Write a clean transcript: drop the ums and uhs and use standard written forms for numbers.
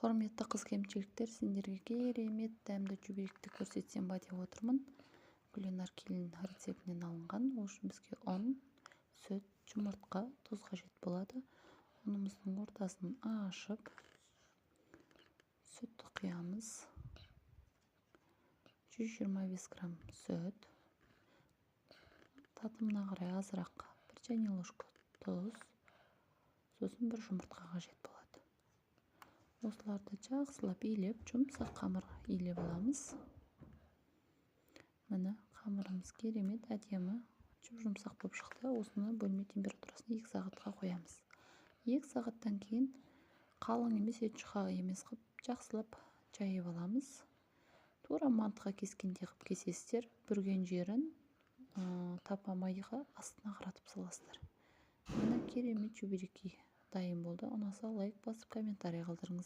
Құрметті қыз-келіншектер, сендерге керемет дәмді жүберекті көрсетсем ба деп отырмын. Гүлнар келін рецептінен алынған. Ол үшін бізге ұн, сүт, жұмыртқа, тұз қажет болады. Ұнымыздың ортасын ашып, сүтті құямыз. 125 грамм сүт. Татымына қарай азырақ 1 чайный ложка тұз. Сосын 1 жұмыртқа қажет болады. Осыларды жақсылап илеп, жұмсақ қамыр илеп аламыз. Міне, қамырымыз керемет, әдемі, жұмсақ болып шықты. Осыны бөлме температурасына 2 сағатқа қоямыз. 2 сағаттан кейін қалың емес, жұқа емес қып, жақсылап жайып аламыз. Тура мантыға кескендей қып кесесіздер. Бүрген жерін тапамайға астына қаратып саласыздар. Міне керемет жүберек дайын болды. Ұнаса лайк басып комментарий қалдырыңыз.